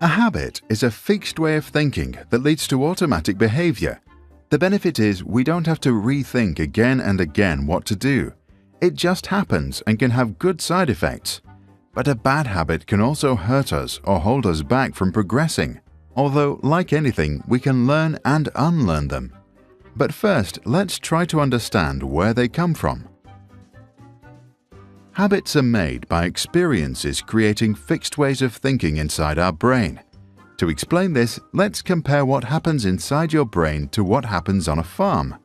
A habit is a fixed way of thinking that leads to automatic behavior. The benefit is we don't have to rethink again and again what to do. It just happens and can have good side effects. But a bad habit can also hurt us or hold us back from progressing. Although, like anything, we can learn and unlearn them. But first, let's try to understand where they come from. Habits are made by experiences creating fixed ways of thinking inside our brain. To explain this, let's compare what happens inside your brain to what happens on a farm.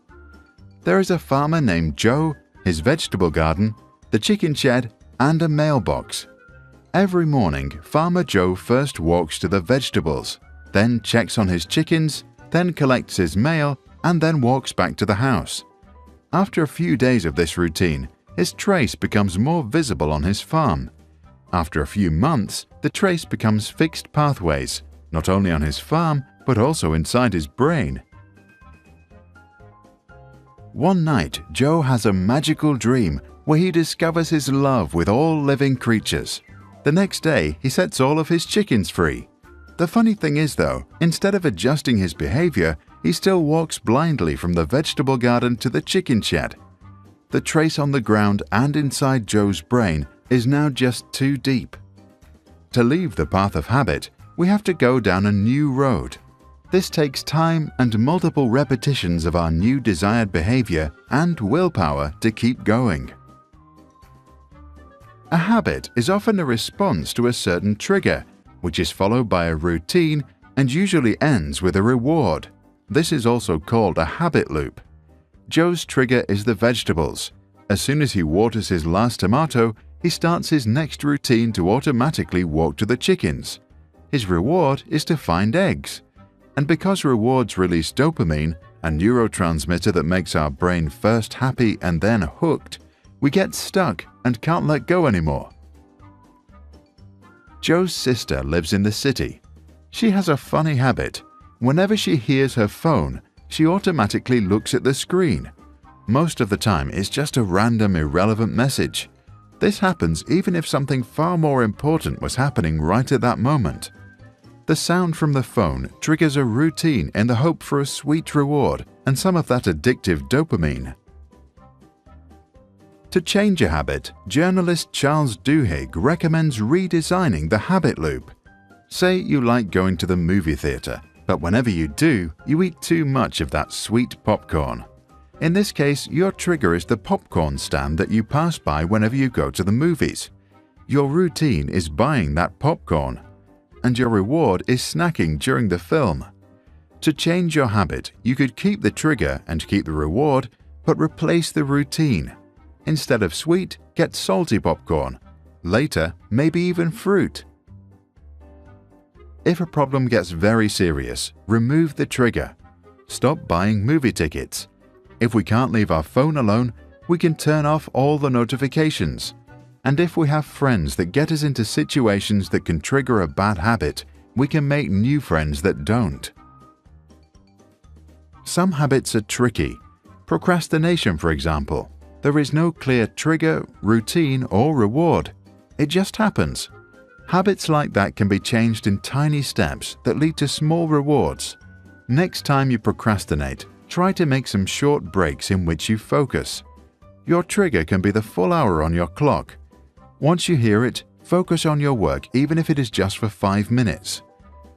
There is a farmer named Joe, his vegetable garden, the chicken shed, and a mailbox. Every morning, Farmer Joe first walks to the vegetables, then checks on his chickens, then collects his mail, and then walks back to the house. After a few days of this routine, his trace becomes more visible on his farm. After a few months, the trace becomes fixed pathways, not only on his farm, but also inside his brain. One night, Joe has a magical dream where he discovers his love with all living creatures. The next day, he sets all of his chickens free. The funny thing is though, instead of adjusting his behavior, he still walks blindly from the vegetable garden to the chicken shed. The trace on the ground and inside Joe's brain is now just too deep. To leave the path of habit, we have to go down a new road. This takes time and multiple repetitions of our new desired behavior and willpower to keep going. A habit is often a response to a certain trigger, which is followed by a routine and usually ends with a reward. This is also called a habit loop. Joe's trigger is the vegetables. As soon as he waters his last tomato, he starts his next routine to automatically walk to the chickens. His reward is to find eggs. And because rewards release dopamine, a neurotransmitter that makes our brain first happy and then hooked, we get stuck and can't let go anymore. Joe's sister lives in the city. She has a funny habit. Whenever she hears her phone, she automatically looks at the screen. Most of the time, it's just a random, irrelevant message. This happens even if something far more important was happening right at that moment. The sound from the phone triggers a routine in the hope for a sweet reward and some of that addictive dopamine. To change a habit, journalist Charles Duhigg recommends redesigning the habit loop. Say you like going to the movie theater, but whenever you do, you eat too much of that sweet popcorn. In this case, your trigger is the popcorn stand that you pass by whenever you go to the movies. Your routine is buying that popcorn, and your reward is snacking during the film. To change your habit, you could keep the trigger and keep the reward, but replace the routine. Instead of sweet, get salty popcorn. Later, maybe even fruit. If a problem gets very serious, remove the trigger. Stop buying movie tickets. If we can't leave our phone alone, we can turn off all the notifications. And if we have friends that get us into situations that can trigger a bad habit, we can make new friends that don't. Some habits are tricky. Procrastination, for example. There is no clear trigger, routine, or reward. It just happens. Habits like that can be changed in tiny steps that lead to small rewards. Next time you procrastinate, try to make some short breaks in which you focus. Your trigger can be the full hour on your clock. Once you hear it, focus on your work even if it is just for 5 minutes.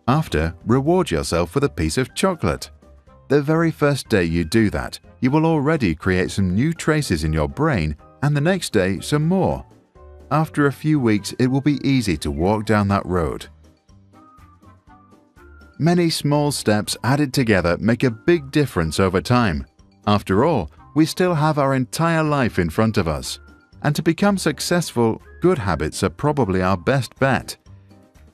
After, reward yourself with a piece of chocolate. The very first day you do that, you will already create some new traces in your brain, and the next day some more. After a few weeks, it will be easy to walk down that road. Many small steps added together make a big difference over time. After all, we still have our entire life in front of us. And to become successful, good habits are probably our best bet.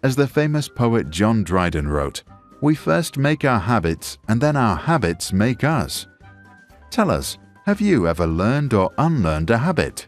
As the famous poet John Dryden wrote, "We first make our habits, and then our habits make us." Tell us, have you ever learned or unlearned a habit?